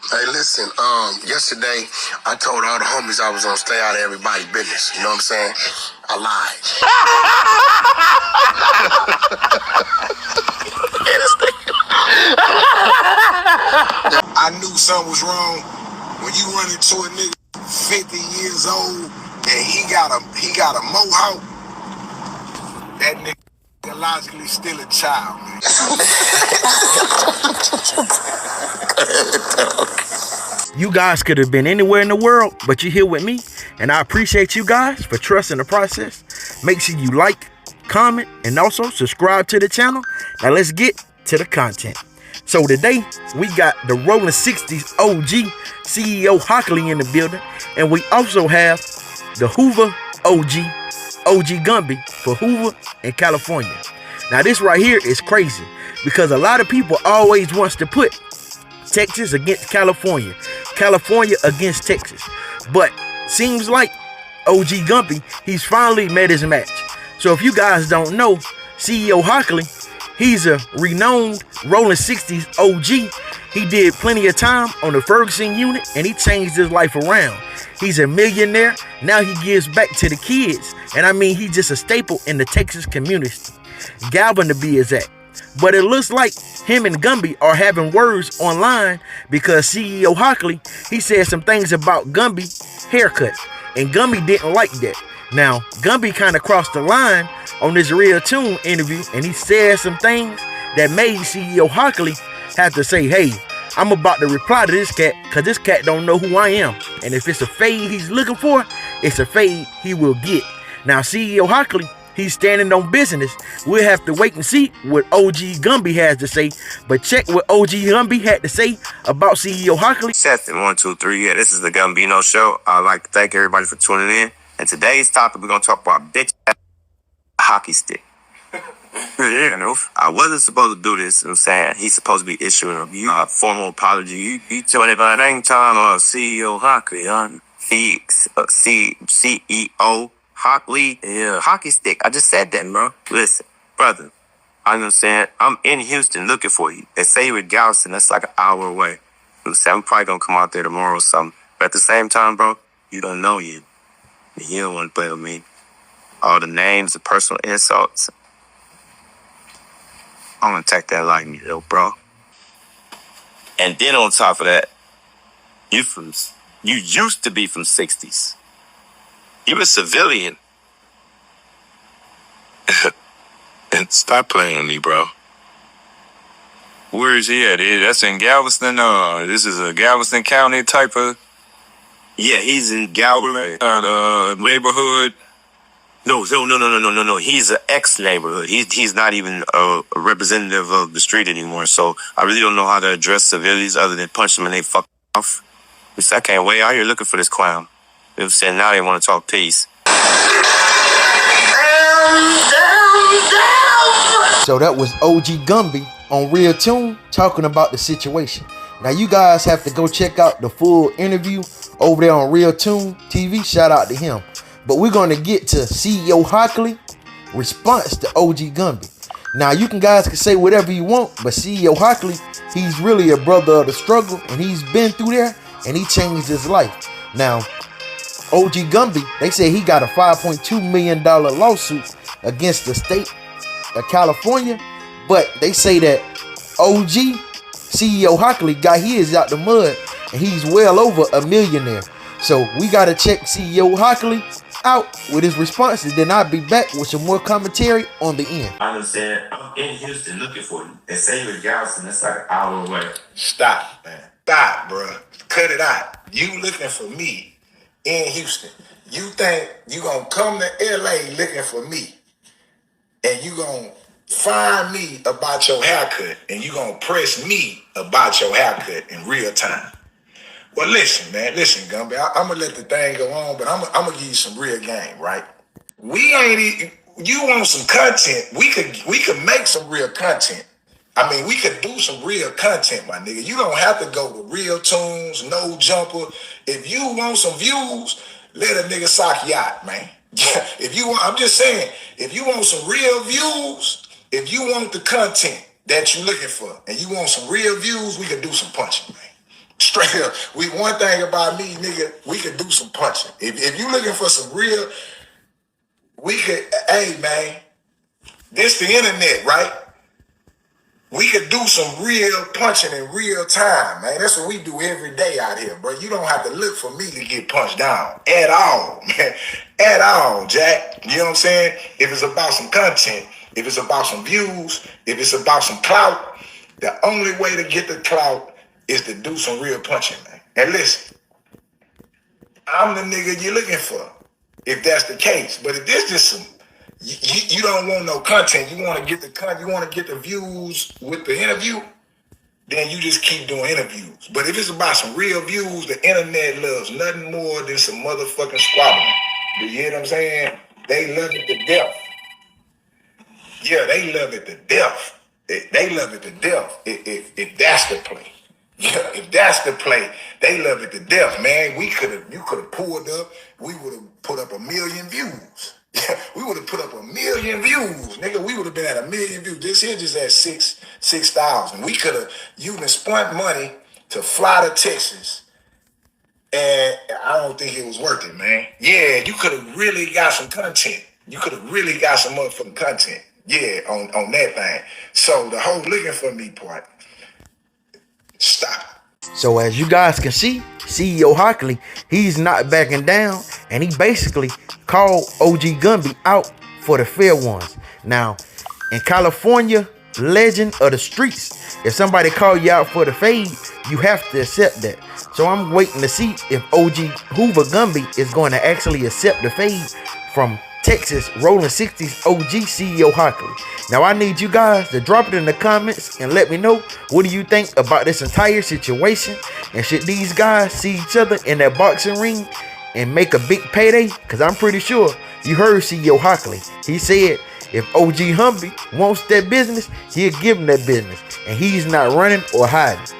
Hey, listen, yesterday I told all the homies I was gonna stay out of everybody's business. You know what I'm saying? I lied. I knew something was wrong when you run into a nigga 50 years old and he got a mohawk. That nigga logically still a child, man. You guys could have been anywhere in the world, but you're here with me, and I appreciate you guys for trusting the process. Make sure you like, comment, and also subscribe to the channel. Now let's get to the content. So today, we got the Rollin 60s OG CEO Hawkley in the building, and we also have the Hoover OG Gumby for Hoover in California. Now this right here is crazy because a lot of people always wants to put Texas against California, California against Texas, but seems like OG Gumby, he's finally met his match. So if you guys don't know, CEO Hawkley, he's a renowned Rollin 60s OG. He did plenty of time on the Ferguson unit and he changed his life around. He's a millionaire. Now he gives back to the kids. And I mean, he's just a staple in the Texas community. Galvin to be exact. But it looks like him and Gumby are having words online because CEO Hawkley, he said some things about Gumby's haircut. And Gumby didn't like that. Now, Gumby kind of crossed the line on this Real Tune interview and he said some things that made CEO Hawkley have to say, hey, I'm about to reply to this cat because this cat don't know who I am. And if it's a fade he's looking for, it's a fade he will get. Now, CEO Hawkley, he's standing on business. We'll have to wait and see what OG Gumby has to say. But check what OG Gumby had to say about CEO Hawkley. Seth and 1, 2, 3. Yeah, this is the Gambino Show. I'd like to thank everybody for tuning in. And today's topic, we're going to talk about bitch hockey stick. Yeah, no. I wasn't supposed to do this. You know what I'm saying? He's supposed to be issuing a formal apology. You told it by name time CEO Hawkley, CEO Hawkley, yeah, hockey stick. I just said that, bro. Listen, brother, I know what I'm saying? I'm in Houston looking for you. They say you're in Galveston. That's like an hour away. You know what I'm saying? I'm probably going to come out there tomorrow or something. But at the same time, bro, you don't know you. You don't want to play with me. All the names, the personal insults. I'm going to take that like me, though, bro. And then on top of that, you used to be from 60s. You a civilian. And stop playing with me, bro. Where is he at? That's in Galveston? This is a Galveston County type of... Yeah, he's in Galveston. Neighborhood? No. He's an ex-neighborhood. He's not even a representative of the street anymore. So I really don't know how to address civilians other than punch them in they fuck off. I can't wait out here looking for this clown. You know what I'm saying? Now they want to talk peace. So that was OG Gumby on Real Tune talking about the situation. Now you guys have to go check out the full interview over there on Real Tune TV. Shout out to him. But we're going to get to CEO Hawkley response to OG Gumby. Now you guys can say whatever you want, but CEO Hawkley, he's really a brother of the struggle and he's been through there and he changed his life. Now OG Gumby, they say he got a $5.2 million lawsuit against the state of California, but they say that OG CEO Hawkley got his out the mud and he's well over a millionaire. So we got to check CEO Hawkley out with his responses. Then I'll be back with some more commentary on the end. I understand. I'm in Houston looking for you. They say you're in Galveston. That's like an hour away. Stop, man. Stop, bro. Cut it out. You looking for me in Houston. You think you gonna come to LA looking for me and you gonna find me about your haircut and you gonna press me about your haircut in real time. Well, listen, man. Listen, Gumby. I'm gonna let the thing go on, but I'm gonna give you some real game, right? We ain't even... You want some content? We could make some real content. I mean, we could do some real content, my nigga. You don't have to go to Real Tunes, No Jumper. If you want some views, let a nigga sock you out, man. If you want, I'm just saying, if you want some real views, if you want the content that you're looking for, and you want some real views, we could do some punching, man. Straight up. One thing about me, nigga, we could do some punching. If you looking for some real, we could, hey man, this the internet, right? We could do some real punching in real time, man. That's what we do every day out here, bro. You don't have to look for me to get punched down at all, man. At all, Jack. You know what I'm saying? If it's about some content, if it's about some views, if it's about some clout, the only way to get the clout is to do some real punching, man. And listen, I'm the nigga you're looking for, if that's the case. But if there's just some, you don't want no content, you want to get the views with the interview, then you just keep doing interviews. But if it's about some real views, the internet loves nothing more than some motherfucking squabbling. You hear what I'm saying? They love it to death. Yeah, they love it to death. They love it to death. If that's the play. Yeah, if that's the play, they love it to death, man. You could have pulled up, we would have put up 1 million views. Yeah, we would have put up 1 million views, nigga. We would have been at 1 million views. This here just at 6,000. We could have, you been spent money to fly to Texas, and I don't think it was worth it, man. Yeah, you could have really got some content. You could have really got some motherfucking content. Yeah, on that thing. So the whole looking for me part, stop. So as you guys can see, CEO Hawkley, he's not backing down, and he basically called OG Gumby out for the fair ones. Now, in California, legend of the streets, if somebody call you out for the fade, you have to accept that. So I'm waiting to see if OG Hoover Gumby is going to actually accept the fade from Texas Rollin 60s OG CEO Hawkley. Now I need you guys to drop it in the comments and let me know, what do you think about this entire situation, and should these guys see each other in that boxing ring and make a big payday? Because I'm pretty sure you heard CEO Hawkley. He said if OG Gumby wants that business, he'll give him that business, and he's not running or hiding.